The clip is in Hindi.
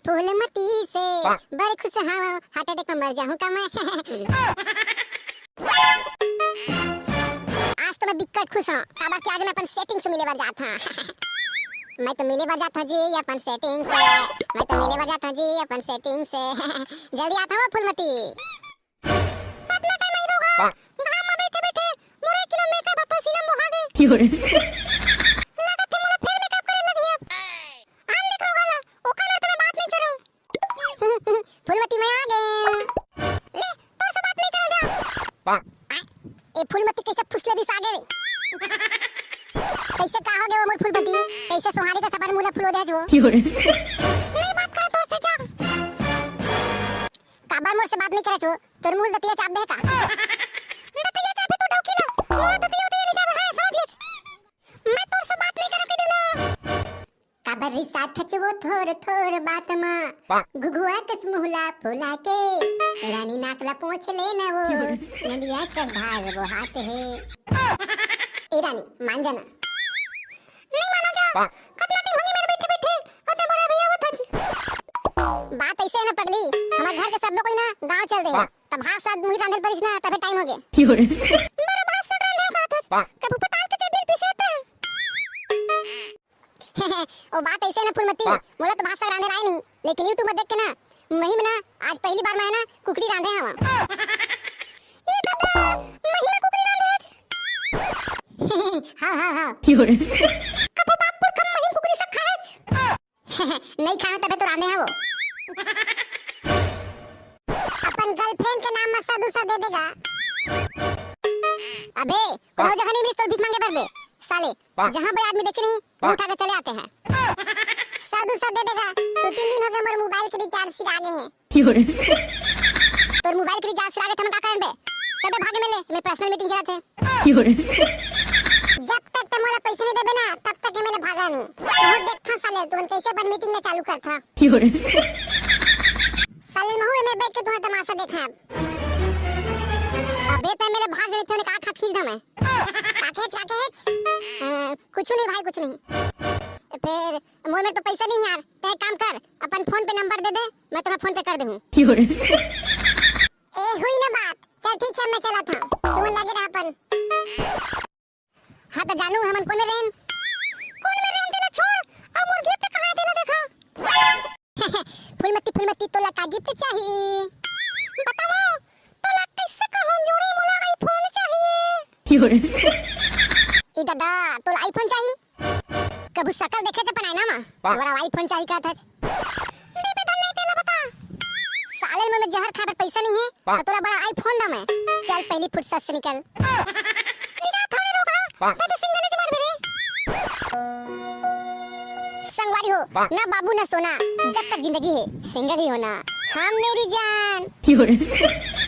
फूलमती से बड़ी खुश हाँ हार्ट अटैक में मर जाऊं का मैं। आज तो मैं बिकट खुश हूँ काबा कि आज मैं अपन सेटिंग से मिले बार जाता मैं तो मिले बार जाता जी अपन सेटिंग से मैं तो मिले बार जाता जी अपन सेटिंग से जल्दी आता हूँ फूलमती। कितना टाइम आई रोगा घाम में बैठे बैठे मोरे किलो मेकअप पसीना मोहा गए लागत है मोरे फिर मेकअप करे लगी है आन देख रोगा ला ओका मेरे तो मैं बात नहीं करूं फूलमती मैं आ गए ले तोर से बात नहीं करूं जा ए फूलमती कैसे फुसले दिस आ गए कैसे कहा गए वो मोर फूलमती कैसे सोहारी का सबर मुला फुलो दे जो नहीं बात करे तोर से जा काबर मोर से बात नहीं करे जो तोर मुल दतिया चाप दे का दतिया चापे तो डोकी ला मोर दतिया उते नहीं जावे है समझ ले मैं तोर से बात नहीं करे के देला काबर री साथ छ वो थोर थोर बात मा घुघुआ कस मुहला फुला के रानी नाकला पोंछ लेना वो नदिया कस धार वो हाथ है ए रानी मान जाना नहीं मानो जा कितना दिन होगी मेरे बैठे बैठे होते बड़ा भैया वो था जी बात ऐसे है ना पगली हमारे घर के सब लोग कोई ना गांव चल दे तब हाथ साथ मुही रांधल परिस ना तबे टाइम हो गया मेरे बात से रांधल का था कब पताल के चबिल पीसे ओ बात ऐसे ना फूलमती मोला तो भाषा रांधे आए नहीं लेकिन यूट्यूब में देख के ना मही में ना आज पहली बार मैं ना कुकरी रांधे हवा ये दादा मही में कुकरी रांधे आज हां कब बाप पर कम मही कुकरी से खाए नहीं खाना तबे तो रांधे हैं वो अपन गर्लफ्रेंड के नाम में सादूसा दे देगा अबे रोज जगह नहीं मिल तो भीख मांगे पर दे साले जहां बड़े आदमी देखे नहीं वो उठा के चले आते हैं साधु सा दे देगा तो 3 दिन हो गए मेरे मोबाइल के रिचार्ज सिरा गए हैं तो मोबाइल के रिचार्ज सिरा गए थे मैं का करन बे चल भागे मिले मैं पर्सनल मीटिंग चला थे जब तक तुम मेरा पैसे नहीं देबे ना तब तक मैंने भागा नहीं बहुत देखता साले तू कैसे बन मीटिंग में चालू कर था साले में हुए मैं बैठ के तुम्हारा तमाशा देखा अबे ते मेरे भाग गए थे उन्हें कहा खींच दो मैं कुछ नहीं भाई कुछ नहीं फिर मोर में तो पैसा नहीं यार तय काम कर अपन फोन पे नंबर दे दे मैं तुम्हें फोन पे कर दूं ए हुई ना बात चल ठीक है मैं चला था तुम लगे रहा अपन हां तो जानू हमन कौन में रहन देला छोड़ अब मोर गिफ्ट कहां देला देखा फूलमती तो लगा गिफ्ट चाहिए बताओ तो लग कैसे कहूं जोड़ी मोला आईफोन चाहिए ई दादा तो आईफोन चाहिए कबू शकल देखे से बनाए ना मां बड़ा आईफोन चाहिए का था दे बेटा नहीं तेला बता साले में जहर खा पर पैसा नहीं है तो तोरा बड़ा आईफोन दा मैं चल पहली फुर्सत से निकल जा थोड़ी रोकड़ा मैं तो सिंगल ज मार बेरे संगवारी हो ना बाबू ना सोना जब तक जिंदगी है सिंगल ही होना हम मेरी जान